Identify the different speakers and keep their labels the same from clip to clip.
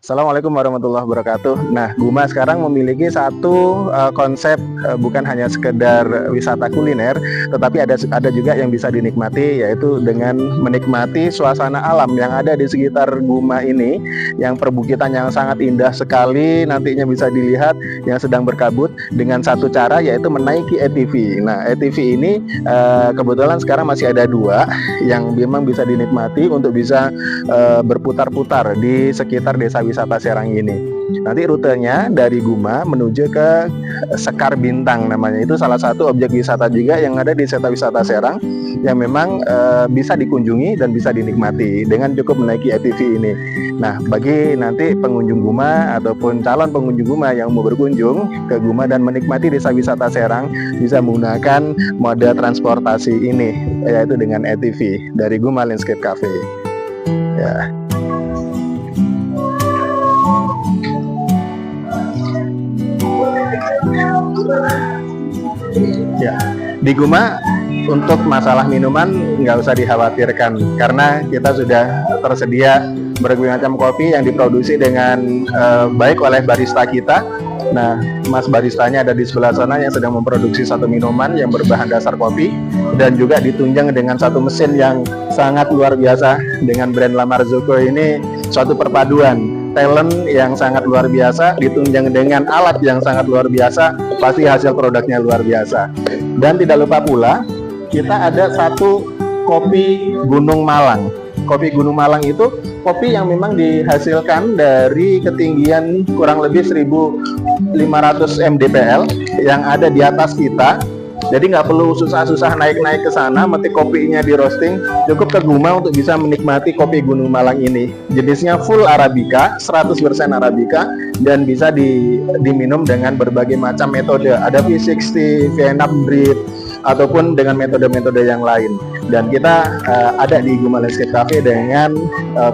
Speaker 1: Assalamualaikum warahmatullahi wabarakatuh. Nah, Guma sekarang memiliki satu konsep, bukan hanya sekedar wisata kuliner, tetapi ada juga yang bisa dinikmati, yaitu dengan menikmati suasana alam yang ada di sekitar Guma ini, yang perbukitan yang sangat indah sekali nantinya bisa dilihat yang sedang berkabut dengan satu cara, yaitu menaiki ATV. Nah, ATV ini kebetulan sekarang masih ada dua yang memang bisa dinikmati untuk bisa berputar-putar di sekitar desa wisata Serang ini. Nanti rutenya dari Guma menuju ke Sekar Bintang namanya. Itu salah satu objek wisata juga yang ada di desa wisata Serang yang memang bisa dikunjungi dan bisa dinikmati dengan cukup menaiki ATV ini. Nah, bagi nanti pengunjung Guma ataupun calon pengunjung Guma yang mau berkunjung ke Guma dan menikmati desa wisata Serang bisa menggunakan moda transportasi ini, yaitu dengan ATV dari Guma Landscape Cafe. Ya. Ya, di Guma untuk masalah minuman nggak usah dikhawatirkan karena kita sudah tersedia berbagai macam kopi yang diproduksi dengan baik oleh barista kita. Nah, Mas baristanya ada di sebelah sana yang sedang memproduksi satu minuman yang berbahan dasar kopi dan juga ditunjang dengan satu mesin yang sangat luar biasa dengan brand La Marzocco ini, suatu perpaduan talent yang sangat luar biasa ditunjang dengan alat yang sangat luar biasa, pasti hasil produknya luar biasa. Dan tidak lupa pula kita ada satu kopi Gunung Malang. Kopi Gunung Malang itu kopi yang memang dihasilkan dari ketinggian kurang lebih 1500 mdpl yang ada di atas kita. Jadi nggak perlu susah-susah naik-naik ke sana, metik kopinya di roasting, cukup ke Guma untuk bisa menikmati kopi Gunung Malang ini. Jenisnya full Arabica, 100% Arabica, dan bisa diminum dengan berbagai macam metode. Ada V60, V6 drip, ataupun dengan metode-metode yang lain. Dan kita ada di Guma Landscape Cafe dengan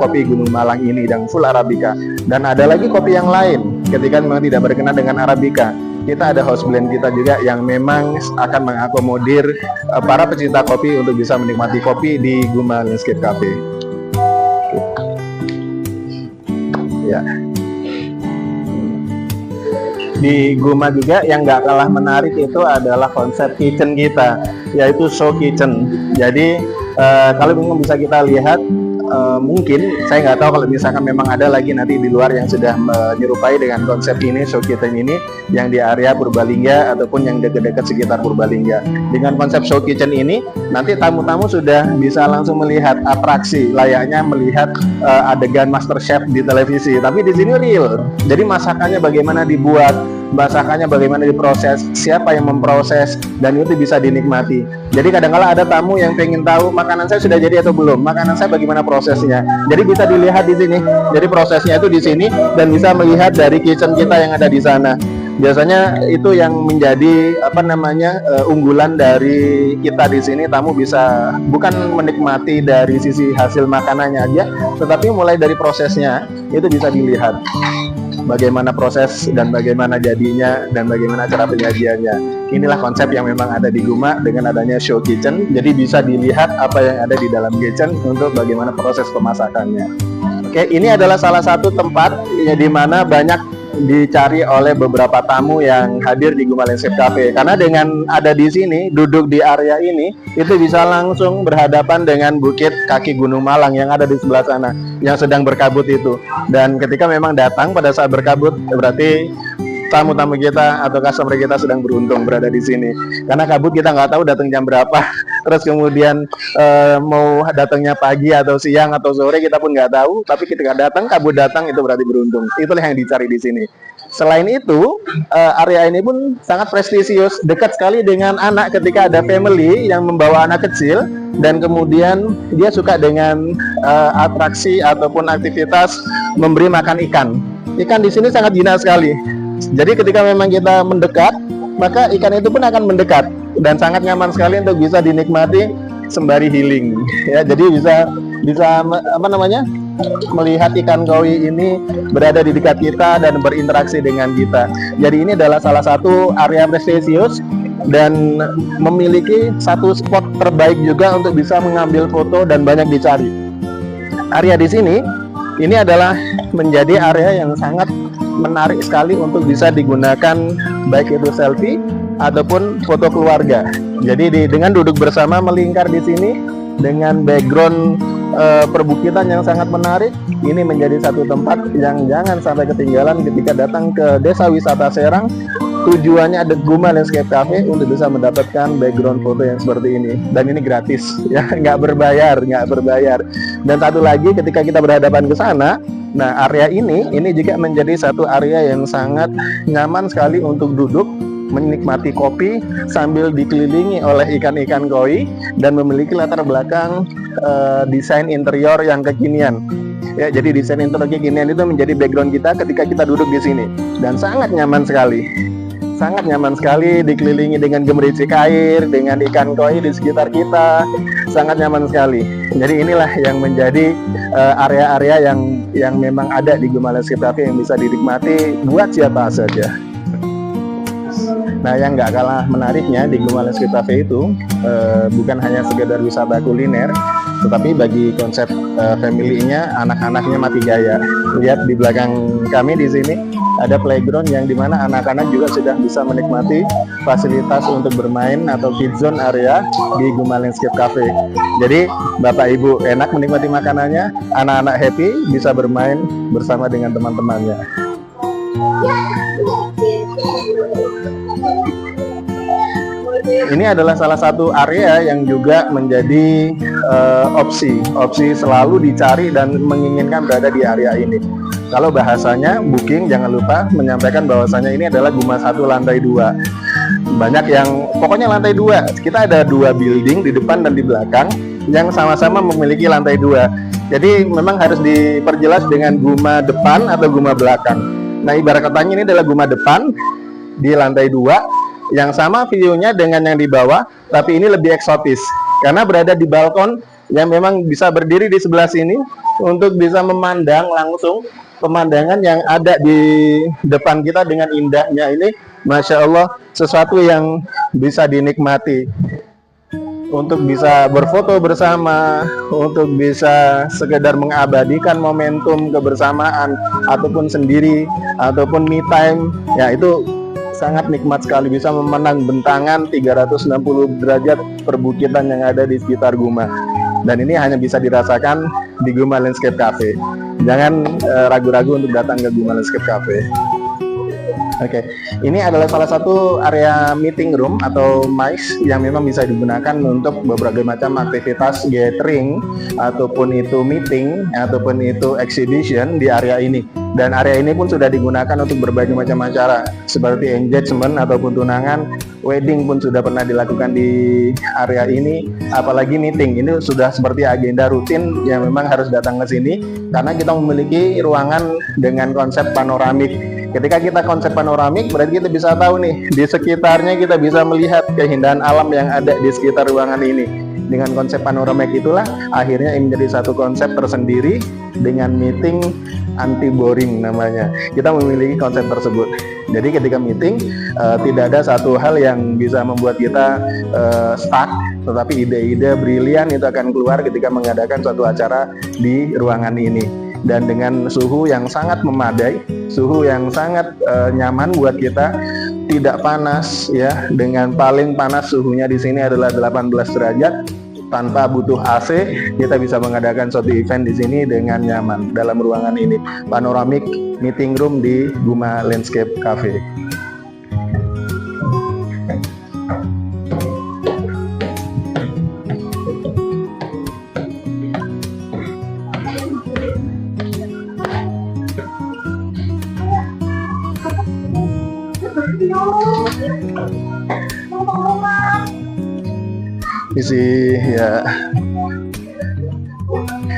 Speaker 1: kopi Gunung Malang ini yang full Arabica. Dan ada lagi kopi yang lain ketika memang tidak berkenan dengan Arabica. Kita ada house blend kita juga yang memang akan mengakomodir para pecinta kopi untuk bisa menikmati kopi di Guma Landscape Cafe. Ya. Di Guma juga yang nggak kalah menarik itu adalah konsep kitchen kita, yaitu show kitchen. Jadi kalau memang bisa kita lihat, mungkin saya nggak tahu kalau misalkan memang ada lagi nanti di luar yang sudah menyerupai dengan konsep ini, show kitchen ini, yang di area Purbalingga ataupun yang dekat-dekat sekitar Purbalingga. Dengan konsep show kitchen ini, nanti tamu-tamu sudah bisa langsung melihat atraksi layaknya melihat adegan MasterChef di televisi. Tapi di sini real. Jadi masakannya bagaimana dibuat, masakannya bagaimana diproses, siapa yang memproses, dan itu bisa dinikmati. Jadi kadang-kala ada tamu yang pengen tahu makanan saya sudah jadi atau belum, makanan saya bagaimana prosesnya. Jadi bisa dilihat di sini. Jadi prosesnya itu di sini dan bisa melihat dari kitchen kita yang ada di sana. Biasanya itu yang menjadi unggulan dari kita di sini. Tamu bisa bukan menikmati dari sisi hasil makanannya aja, tetapi mulai dari prosesnya itu bisa dilihat. Bagaimana proses dan bagaimana jadinya dan bagaimana cara penyajiannya. Inilah konsep yang memang ada di Guma dengan adanya show kitchen. Jadi bisa dilihat apa yang ada di dalam kitchen untuk bagaimana proses pemasakannya. Oke, ini adalah salah satu tempat ya, di mana banyak dicari oleh beberapa tamu yang hadir di Guma Landscape Cafe. Karena dengan ada di sini, duduk di area ini, itu bisa langsung berhadapan dengan bukit kaki Gunung Malang yang ada di sebelah sana, yang sedang berkabut itu. Dan ketika memang datang pada saat berkabut, berarti tamu-tamu kita atau customer kita sedang beruntung berada di sini. Karena kabut kita nggak tahu datang jam berapa, terus kemudian mau datangnya pagi atau siang atau sore kita pun nggak tahu. Tapi ketika datang, kabut datang, itu berarti beruntung. Itulah yang dicari di sini. Selain itu, area ini pun sangat prestisius, dekat sekali dengan anak ketika ada family yang membawa anak kecil dan kemudian dia suka dengan atraksi ataupun aktivitas memberi makan ikan. Ikan di sini sangat jinak sekali. Jadi ketika memang kita mendekat, maka ikan itu pun akan mendekat dan sangat nyaman sekali untuk bisa dinikmati sembari healing. Ya, jadi bisa melihat ikan koi ini berada di dekat kita dan berinteraksi dengan kita. Jadi ini adalah salah satu area prestisius dan memiliki satu spot terbaik juga untuk bisa mengambil foto dan banyak dicari. Area di sini ini adalah menjadi area yang sangat menarik sekali untuk bisa digunakan baik itu selfie ataupun foto keluarga. Jadi dengan duduk bersama melingkar di sini dengan background perbukitan yang sangat menarik, ini menjadi satu tempat yang jangan sampai ketinggalan ketika datang ke Desa Wisata Serang. Tujuannya ada Guma Landscape Cafe untuk bisa mendapatkan background foto yang seperti ini, dan ini gratis ya, nggak berbayar. Dan satu lagi, ketika kita berhadapan ke sana, nah area ini juga menjadi satu area yang sangat nyaman sekali untuk duduk menikmati kopi sambil dikelilingi oleh ikan-ikan koi dan memiliki latar belakang desain interior yang kekinian. Ya, jadi desain interior kekinian itu menjadi background kita ketika kita duduk di sini, dan sangat nyaman sekali. Sangat nyaman sekali, dikelilingi dengan gemericik air, dengan ikan koi di sekitar kita, sangat nyaman sekali. Jadi inilah yang menjadi area-area yang memang ada di Guma Landscape Cafe yang bisa dinikmati buat siapa saja. Nah, yang nggak kalah menariknya di Guma Landscape Cafe itu bukan hanya sekedar wisata kuliner, tetapi bagi konsep family-nya, anak-anaknya mati gaya. Lihat di belakang kami di sini ada playground yang dimana anak-anak juga sudah bisa menikmati fasilitas untuk bermain atau kids zone area di Guma Landscape Cafe. Jadi Bapak Ibu enak menikmati makanannya, anak-anak happy bisa bermain bersama dengan teman-temannya. Ini adalah salah satu area yang juga menjadi opsi selalu dicari dan menginginkan berada di area ini. Kalau bahasanya booking, jangan lupa menyampaikan bahwasanya ini adalah Guma 1 lantai 2. Banyak yang pokoknya lantai 2. Kita ada 2 building di depan dan di belakang yang sama-sama memiliki lantai 2. Jadi memang harus diperjelas dengan Guma depan atau Guma belakang. Nah, ibarat katanya ini adalah Guma depan di lantai 2 yang sama view-nya dengan yang di bawah, tapi ini lebih eksotis karena berada di balkon yang memang bisa berdiri di sebelah sini untuk bisa memandang langsung pemandangan yang ada di depan kita dengan indahnya ini. Masya Allah, sesuatu yang bisa dinikmati untuk bisa berfoto bersama, untuk bisa sekedar mengabadikan momentum kebersamaan ataupun sendiri ataupun me time, ya itu sangat nikmat sekali, bisa memandang bentangan 360 derajat perbukitan yang ada di sekitar Guma. Dan ini hanya bisa dirasakan di Guma Landscape Cafe. Jangan ragu-ragu untuk datang ke Guma Landscape Cafe. Oke, ini adalah salah satu area meeting room atau MICE yang memang bisa digunakan untuk beberapa macam aktivitas gathering ataupun itu meeting ataupun itu exhibition di area ini. Dan area ini pun sudah digunakan untuk berbagai macam acara seperti engagement ataupun tunangan, wedding pun sudah pernah dilakukan di area ini. Apalagi meeting, ini sudah seperti agenda rutin yang memang harus datang ke sini karena kita memiliki ruangan dengan konsep panoramik. Ketika kita konsep panoramik, berarti kita bisa tahu nih, di sekitarnya kita bisa melihat keindahan alam yang ada di sekitar ruangan ini. Dengan konsep panoramik itulah akhirnya ini menjadi satu konsep tersendiri dengan meeting anti boring namanya. Kita memiliki konsep tersebut. Jadi ketika meeting tidak ada satu hal yang bisa membuat kita stuck, tetapi ide-ide brilian itu akan keluar ketika mengadakan suatu acara di ruangan ini. Dan dengan suhu yang sangat memadai, suhu yang sangat nyaman buat kita, tidak panas ya. Dengan paling panas suhunya di sini adalah 18 derajat. Tanpa butuh AC, kita bisa mengadakan suatu event di sini dengan nyaman dalam ruangan ini. Panoramic meeting room di Guma Landscape Cafe. Isi ya.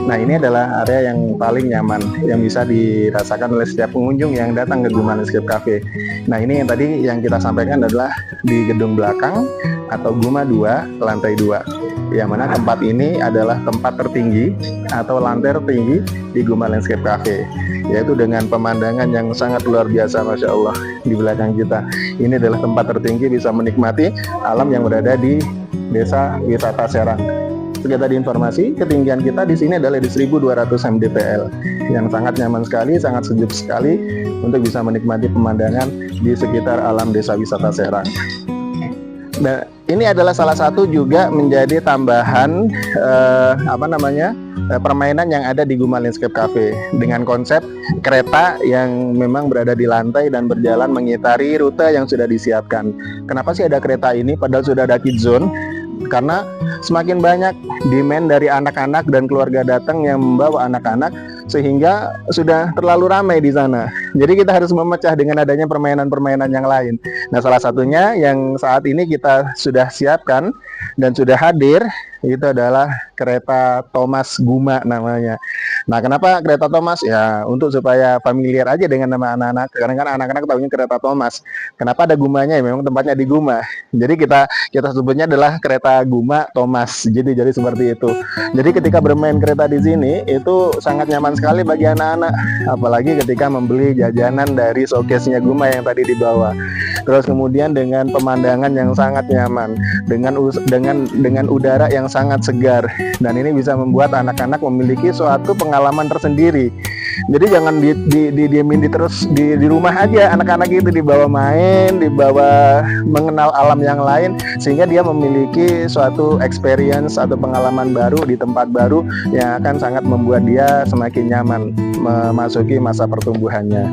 Speaker 1: Nah, ini adalah area yang paling nyaman yang bisa dirasakan oleh setiap pengunjung yang datang ke Guma Landscape Cafe. Nah, ini yang tadi yang kita sampaikan adalah di gedung belakang atau Guma 2 lantai 2. Yang mana tempat ini adalah tempat tertinggi atau lantai tertinggi di Guma Landscape Cafe, yaitu dengan pemandangan yang sangat luar biasa, Masya Allah, di belakang kita. Ini adalah tempat tertinggi bisa menikmati alam yang berada di Desa Wisata Serang. Seperti tadi informasi, ketinggian kita di sini adalah di 1200 mdpl, yang sangat nyaman sekali, sangat sejuk sekali untuk bisa menikmati pemandangan di sekitar alam desa wisata Serang. Nah, ini adalah salah satu juga menjadi tambahan permainan yang ada di Guma Landscape Cafe, dengan konsep kereta yang memang berada di lantai dan berjalan mengitari rute yang sudah disiapkan. Kenapa sih ada kereta ini padahal sudah ada kids zone? Karena semakin banyak demand dari anak-anak dan keluarga datang yang membawa anak-anak, sehingga sudah terlalu ramai di sana. Jadi kita harus memecah dengan adanya permainan-permainan yang lain. Nah, salah satunya yang saat ini kita sudah siapkan dan sudah hadir, itu adalah kereta Thomas Guma namanya. Nah, kenapa kereta Thomas? Ya, untuk supaya familiar aja dengan nama anak-anak. Karena kan anak-anak tahunya kereta Thomas. Kenapa ada Gumanya? Ya, memang tempatnya di Guma. Jadi kita sebutnya adalah kereta Guma Thomas. Jadi seperti itu. Jadi ketika bermain kereta di sini itu sangat nyaman sekali bagi anak-anak. Apalagi ketika membeli jajanan dari showcase-nya Guma yang tadi dibawa. Terus kemudian dengan pemandangan yang sangat nyaman, dengan udara yang sangat segar, dan ini bisa membuat anak-anak memiliki suatu pengalaman tersendiri. Jadi jangan didiemin terus di rumah aja, anak-anak itu dibawa main, dibawa mengenal alam yang lain, sehingga dia memiliki suatu experience atau pengalaman baru di tempat baru yang akan sangat membuat dia semakin nyaman memasuki masa pertumbuhannya.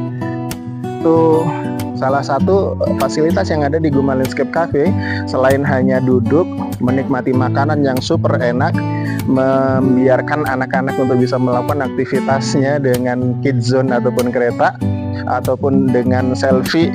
Speaker 1: Itu salah satu fasilitas yang ada di Guma Landscape Cafe. Selain hanya duduk menikmati makanan yang super enak, membiarkan anak-anak untuk bisa melakukan aktivitasnya dengan kids zone ataupun kereta, ataupun dengan selfie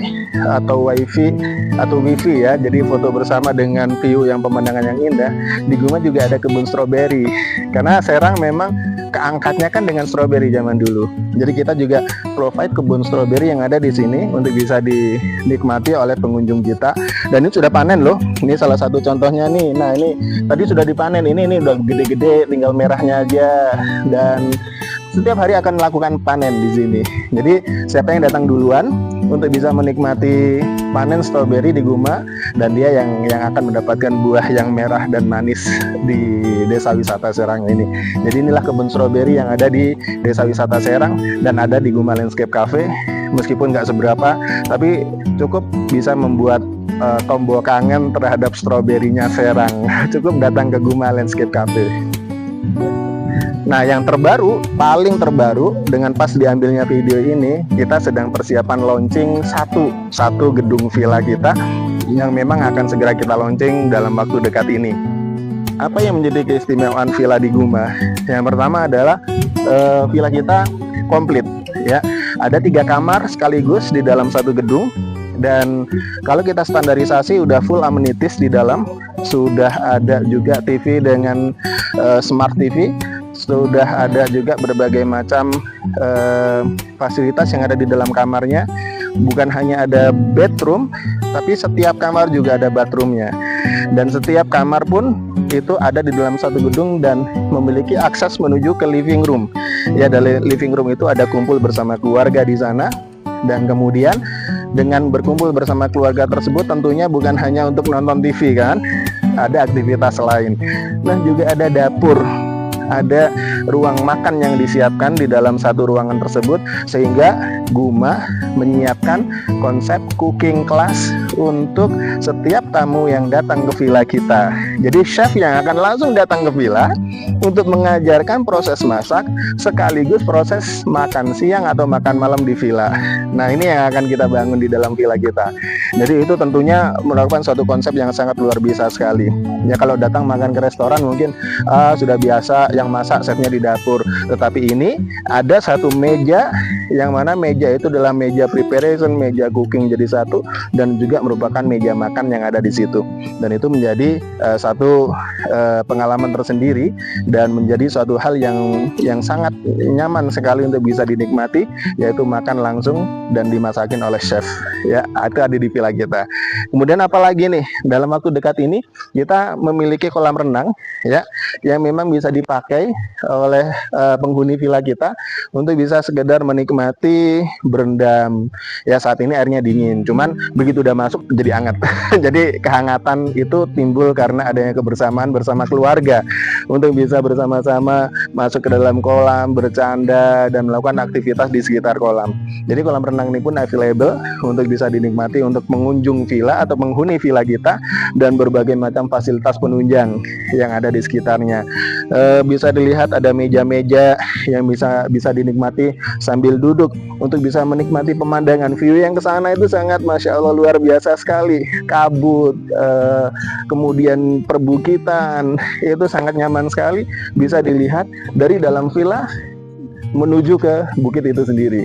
Speaker 1: atau wifi ya, jadi foto bersama dengan view yang pemandangan yang indah. Di Guma juga ada kebun stroberi, karena Serang memang keangkatnya kan dengan stroberi zaman dulu. Jadi kita juga provide kebun stroberi yang ada di sini untuk bisa dinikmati oleh pengunjung kita. Dan ini sudah panen loh. Ini salah satu contohnya nih. Nah, ini tadi sudah dipanen. Ini udah gede-gede, tinggal merahnya aja. Dan setiap hari akan melakukan panen di sini. Jadi siapa yang datang duluan untuk bisa menikmati panen stroberi di Guma, dan dia yang akan mendapatkan buah yang merah dan manis di Desa Wisata Serang ini. Jadi inilah kebun stroberi yang ada di Desa Wisata Serang dan ada di Guma Landscape Cafe. Meskipun nggak seberapa, tapi cukup bisa membuat tombol kangen terhadap stroberinya Serang. Cukup datang ke Guma Landscape Cafe. Nah, yang terbaru, paling terbaru, dengan pas diambilnya video ini, kita sedang persiapan launching satu gedung villa kita yang memang akan segera kita launching dalam waktu dekat ini. Apa yang menjadi keistimewaan villa di Guma? Yang pertama adalah villa kita komplit, ya. Ada 3 kamar sekaligus di dalam satu gedung, dan kalau kita standarisasi udah full amenities di dalam, sudah ada juga TV dengan smart TV. Sudah ada juga berbagai macam fasilitas yang ada di dalam kamarnya. Bukan hanya ada bedroom, tapi setiap kamar juga ada bathroomnya. Dan setiap kamar pun itu ada di dalam satu gedung dan memiliki akses menuju ke living room. Ya, dari living room itu ada kumpul bersama keluarga di sana. Dan kemudian dengan berkumpul bersama keluarga tersebut tentunya bukan hanya untuk nonton TV kan, ada aktivitas lain. Nah, juga ada dapur, ada ruang makan yang disiapkan di dalam satu ruangan tersebut, sehingga Guma menyiapkan konsep cooking class untuk setiap tamu yang datang ke villa kita. Jadi chef yang akan langsung datang ke villa untuk mengajarkan proses masak sekaligus proses makan siang atau makan malam di villa. Nah, ini yang akan kita bangun di dalam villa kita. Jadi itu tentunya merupakan suatu konsep yang sangat luar biasa sekali. Ya, kalau datang makan ke restoran mungkin sudah biasa yang masak chefnya di dapur, tetapi ini ada satu meja yang mana meja itu adalah meja preparation, meja cooking jadi satu, dan juga merupakan meja makan yang ada di situ. Dan itu menjadi satu pengalaman tersendiri dan menjadi suatu hal yang sangat nyaman sekali untuk bisa dinikmati, yaitu makan langsung dan dimasakin oleh chef. Ya, itu ada di villa kita. Kemudian apalagi nih, dalam waktu dekat ini kita memiliki kolam renang, ya, yang memang bisa dipakai oleh penghuni villa kita untuk bisa sekedar menikmati berendam. Ya, saat ini airnya dingin, cuman begitu udah masuk masuk jadi hangat. Jadi kehangatan itu timbul karena adanya kebersamaan bersama keluarga untuk bisa bersama-sama masuk ke dalam kolam, bercanda dan melakukan aktivitas di sekitar kolam. Jadi kolam renang ini pun available untuk bisa dinikmati untuk mengunjung villa atau menghuni villa kita dan berbagai macam fasilitas penunjang yang ada di sekitarnya. Bisa dilihat ada meja-meja yang bisa dinikmati sambil duduk untuk bisa menikmati pemandangan. View yang ke sana itu sangat Masya Allah luar biasa sekali. Kabut, kemudian perbukitan, itu sangat nyaman sekali. Bisa dilihat dari dalam villa menuju ke bukit itu sendiri.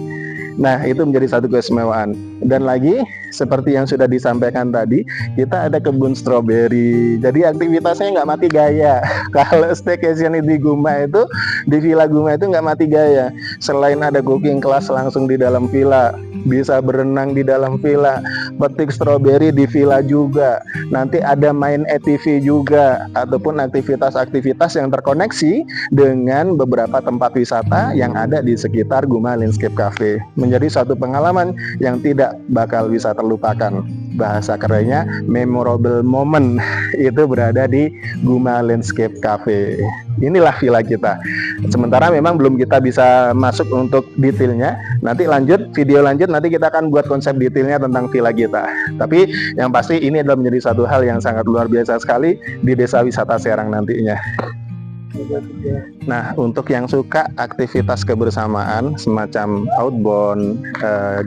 Speaker 1: Nah, itu menjadi satu keistimewaan. Dan lagi, seperti yang sudah disampaikan tadi, kita ada kebun stroberi. Jadi aktivitasnya nggak mati gaya. Kalau staycation di Guma itu, di Villa Guma itu nggak mati gaya. Selain ada cooking class langsung di dalam villa, bisa berenang di dalam villa, petik stroberi di villa juga. Nanti ada main ATV juga, ataupun aktivitas-aktivitas yang terkoneksi dengan beberapa tempat wisata yang ada di sekitar Guma Landscape Cafe. Menjadi suatu pengalaman yang tidak bakal bisa terlupakan. Bahasa kerennya memorable moment itu berada di Guma Landscape Cafe. Inilah villa kita. Sementara memang belum kita bisa masuk untuk detailnya. Nanti video lanjut nanti kita akan buat konsep detailnya tentang villa kita. Tapi yang pasti ini adalah menjadi satu hal yang sangat luar biasa sekali di Desa Wisata Serang nantinya. Nah, untuk yang suka aktivitas kebersamaan semacam outbound,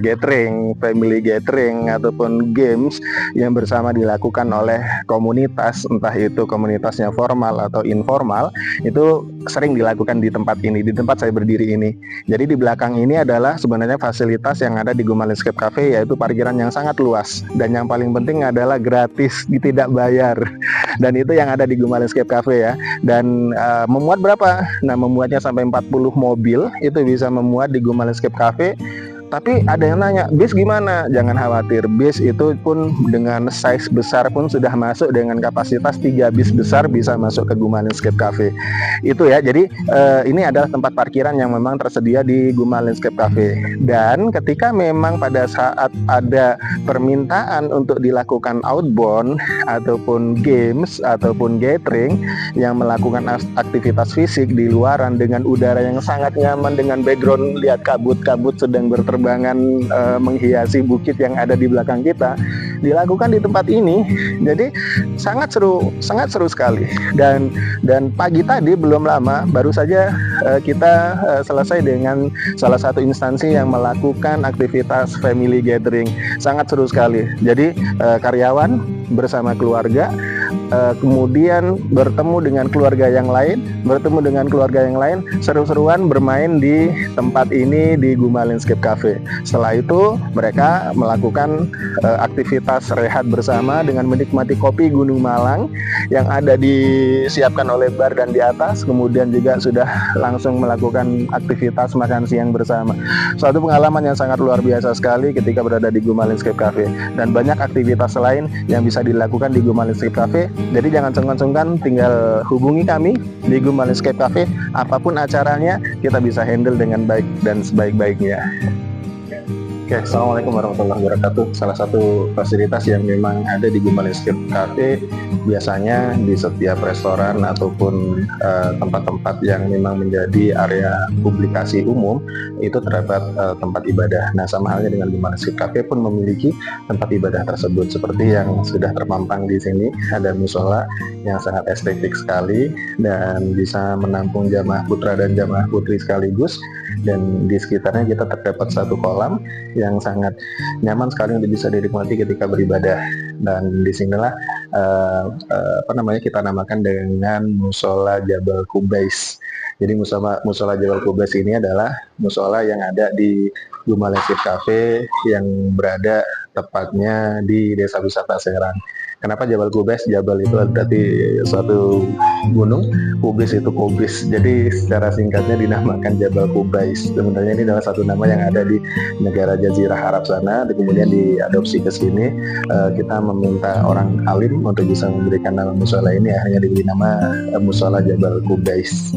Speaker 1: gathering, family gathering, ataupun games yang bersama dilakukan oleh komunitas, entah itu komunitasnya formal atau informal, itu sering dilakukan di tempat ini, di tempat saya berdiri ini. Jadi di belakang ini adalah sebenarnya fasilitas yang ada di Guma Landscape Cafe, yaitu parkiran yang sangat luas. Dan yang paling penting adalah gratis, tidak bayar. Dan itu yang ada di Guma Landscape Cafe ya. Dan memuat berapa? Nah, memuatnya sampai 40 mobil itu bisa memuat di Guma Landscape Cafe. Tapi ada yang nanya, bis gimana? Jangan khawatir, bis itu pun dengan size besar pun sudah masuk dengan kapasitas 3 bis besar bisa masuk ke Guma Landscape Cafe. Itu ya, jadi ini adalah tempat parkiran yang memang tersedia di Guma Landscape Cafe. Dan ketika memang pada saat ada permintaan untuk dilakukan outbound ataupun games ataupun gathering yang melakukan aktivitas fisik di luaran dengan udara yang sangat nyaman, dengan background lihat kabut-kabut sedang berterbangan menghiasi bukit yang ada di belakang kita, dilakukan di tempat ini. Jadi sangat seru sekali. Dan pagi tadi belum lama baru saja kita selesai dengan salah satu instansi yang melakukan aktivitas family gathering. Sangat seru sekali. Jadi karyawan bersama keluarga, kemudian bertemu dengan keluarga yang lain, seru-seruan bermain di tempat ini di Guma Landscape Cafe. Setelah itu mereka melakukan aktivitas rehat bersama dengan menikmati kopi Gunung Malang yang ada disiapkan oleh bar dan di atas. Kemudian juga sudah langsung melakukan aktivitas makan siang bersama. Suatu pengalaman yang sangat luar biasa sekali ketika berada di Guma Landscape Cafe. Dan banyak aktivitas lain yang bisa dilakukan di Guma Landscape Cafe. Jadi jangan sungkan-sungkan, tinggal hubungi kami di Guma Landscape Cafe. Apapun acaranya kita bisa handle dengan baik dan sebaik-baiknya. Oke, Assalamualaikum warahmatullahi wabarakatuh. Salah satu fasilitas yang memang ada di Guma Landscape Cafe biasanya di setiap restoran ataupun tempat-tempat yang memang menjadi area publikasi umum itu terdapat tempat ibadah. Nah, sama halnya dengan Guma Landscape Cafe pun memiliki tempat ibadah tersebut. Seperti yang sudah terpampang di sini, ada musola yang sangat estetik sekali dan bisa menampung jamaah putra dan jamaah putri sekaligus. Dan di sekitarnya kita terdapat satu kolam yang sangat nyaman sekali untuk bisa dinikmati ketika beribadah. Dan disinilah kita namakan dengan musola Jabal Kubais. Jadi musola Jabal Kubais ini adalah musola yang ada di Guma Landscape Cafe yang berada tepatnya di Desa Wisata Serang. Kenapa Jabal Kubais? Jabal itu berarti suatu gunung, Kubais itu kubis. Jadi secara singkatnya dinamakan Jabal Kubais. Sebenarnya ini adalah satu nama yang ada di negara Jazirah Arab sana. Kemudian diadopsi ke sini. Kita meminta orang alim untuk bisa memberikan nama musola ini. Akhirnya diberi nama musola Jabal Kubais.